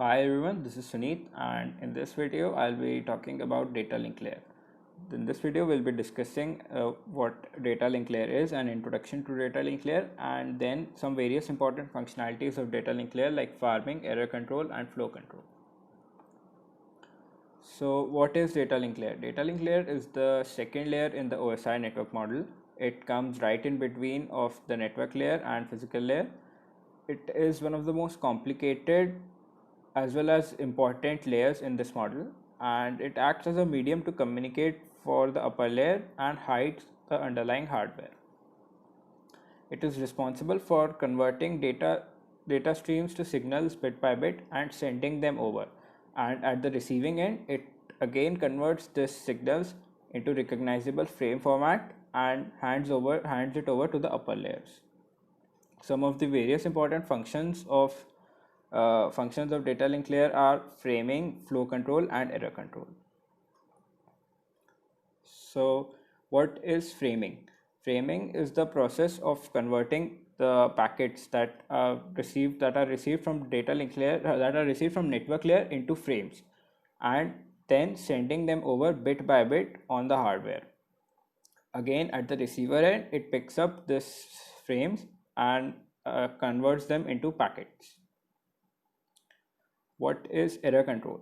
Hi everyone, this is Suneet, and in this video I'll be talking about data link layer. In this video we'll be discussing what data link layer is, an introduction to data link layer, and then some various important functionalities of data link layer like farming, error control and flow control. So what is data link layer? Data link layer is the second layer in the OSI network model. It comes right in between of the network layer and physical layer. It is one of the most complicated as well as important layers in this model, and it acts as a medium to communicate for the upper layer and hides the underlying hardware. It is responsible for converting data streams to signals bit by bit and sending them over, and at the receiving end it again converts these signals into recognizable frame format and hands it over to the upper layers. Some of the various important functions of data link layer are framing, flow control and error control. So what is framing? Framing is the process of converting the packets that are received from data link layer that are received from network layer into frames, and then sending them over bit by bit on the hardware. Again, at the receiver end, it picks up this frames and converts them into packets. What is error control?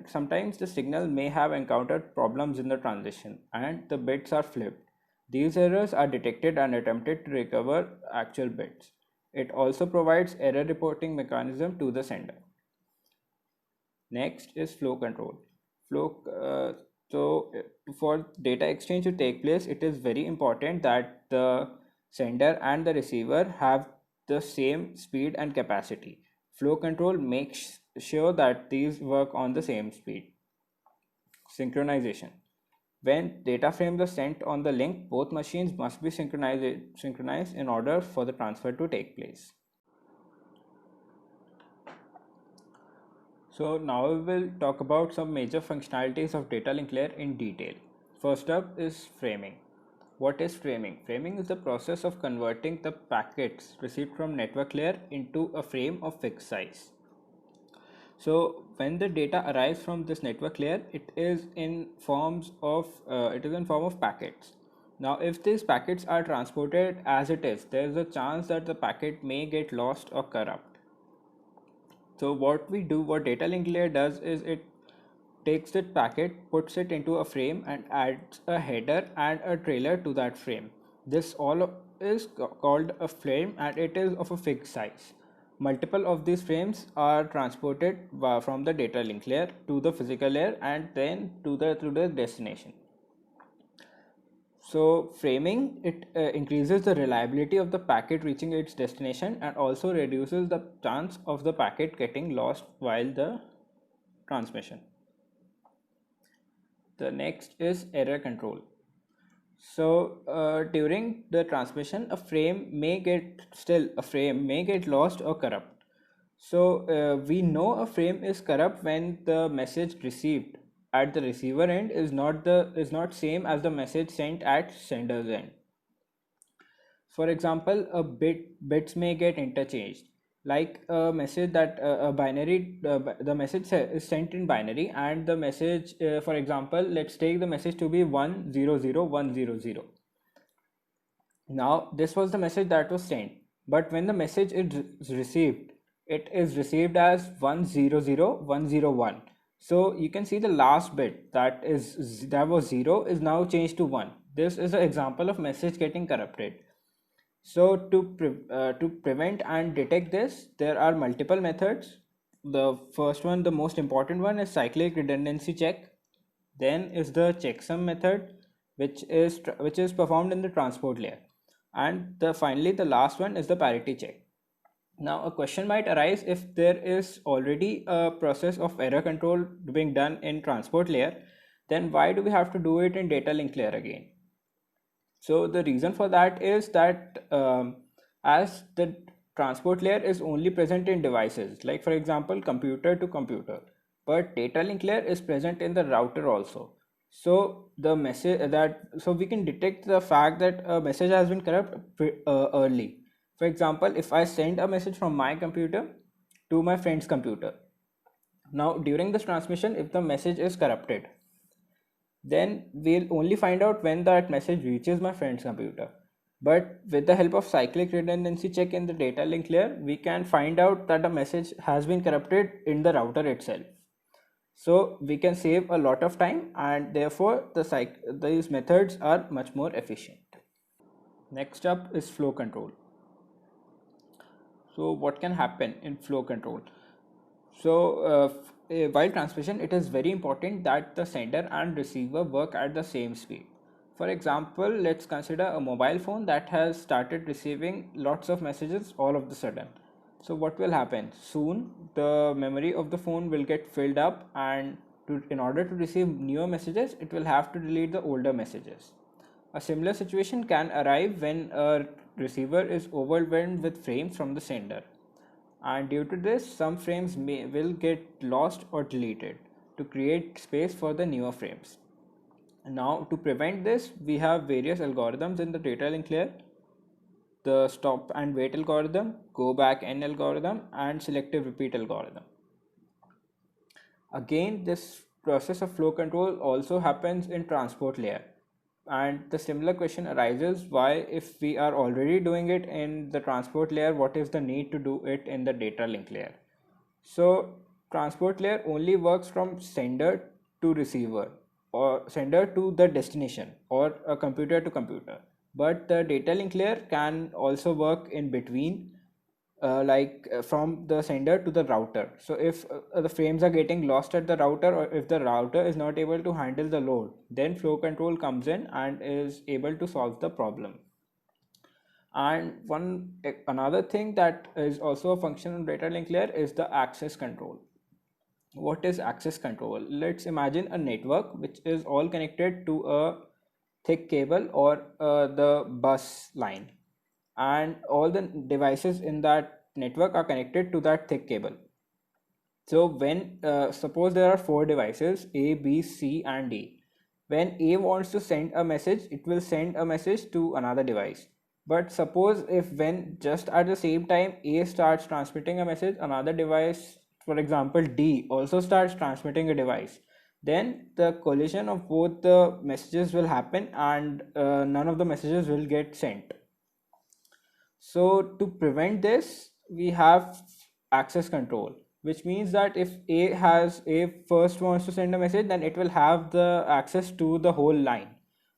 Sometimes the signal may have encountered problems in the transition and the bits are flipped. These errors are detected and attempted to recover actual bits. It also provides error reporting mechanism to the sender. Next is flow control. Flow so for data exchange to take place, it is very important that the sender and the receiver have the same speed and capacity. Flow control makes sure that these work on the same speed. Synchronization. When data frames are sent on the link, both machines must be synchronized in order for the transfer to take place. So now we will talk about some major functionalities of data link layer in detail. First up is framing. What is framing? Framing is the process of converting the packets received from network layer into a frame of fixed size. So when the data arrives from this network layer, it is in form of packets. Now, if these packets are transported as it is, there is a chance that the packet may get lost or corrupt. So what data link layer does is it takes that packet, puts it into a frame and adds a header and a trailer to that frame. This all is called a frame and it is of a fixed size. Multiple of these frames are transported from the data link layer to the physical layer and then to the destination. So framing it increases the reliability of the packet reaching its destination and also reduces the chance of the packet getting lost while the transmission. The next is error control. So during the transmission, a frame may get lost or corrupt. So we know a frame is corrupt when the message received at the receiver end is not same as the message sent at sender's end. For example, bits may get interchanged, like a message that a binary the message is sent in binary, and the message, for example, let's take the message to be 100100. Now this was the message that was sent, but when the message is received, it is received as 100101. So you can see the last bit that was 0 is now changed to 1. This is an example of message getting corrupted. So to prevent and detect this, there are multiple methods. The first one, the most important one, is cyclic redundancy check. Then is the checksum method, which is performed in the transport layer, and finally the last one is the parity check. Now a question might arise: if there is already a process of error control being done in transport layer, then why do we have to do it in data link layer again? So the reason for that is that as the transport layer is only present in devices, like for example computer to computer, but data link layer is present in the router also. So we can detect the fact that a message has been corrupt early. For example, if I send a message from my computer to my friend's computer, Now, during this transmission, if the message is corrupted, then we'll only find out when that message reaches my friend's computer. But with the help of cyclic redundancy check in the data link layer, we can find out that a message has been corrupted in the router itself. So we can save a lot of time, and therefore these methods are much more efficient. Next up is flow control. So what can happen in flow control? So while transmission, it is very important that the sender and receiver work at the same speed. For example, let's consider a mobile phone that has started receiving lots of messages all of the sudden. So what will happen? Soon the memory of the phone will get filled up, and in order to receive newer messages, it will have to delete the older messages. A similar situation can arrive when a receiver is overwhelmed with frames from the sender, and due to this some frames will get lost or deleted to create space for the newer frames. Now, to prevent this, we have various algorithms in the data link layer: the stop and wait algorithm, go back n algorithm, and selective repeat algorithm. Again, this process of flow control also happens in transport layer, and the similar question arises: why, if we are already doing it in the transport layer, what is the need to do it in the data link layer? So transport layer only works from sender to receiver, or sender to the destination, or a computer to computer. But the data link layer can also work in between, from the sender to the router. So if the frames are getting lost at the router, or if the router is not able to handle the load, then flow control comes in and is able to solve the problem. And another thing that is also a function of data link layer is the access control. What is access control? Let's imagine a network which is all connected to a thick cable, or the bus line, and all the devices in that network are connected to that thick cable. So when suppose there are four devices, A, B, C, and D. When A wants to send a message, it will send a message to another device. But suppose if when just at the same time A starts transmitting a message, another device, for example D, also starts transmitting a device, then the collision of both the messages will happen, and none of the messages will get sent. So to prevent this, we have access control, which means that if A first wants to send a message, then it will have the access to the whole line,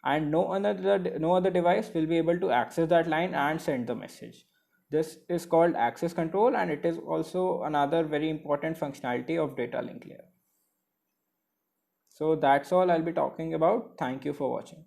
and no other device will be able to access that line and send the message. This is called access control, and it is also another very important functionality of data link layer. So that's all I'll be talking about. Thank you for watching.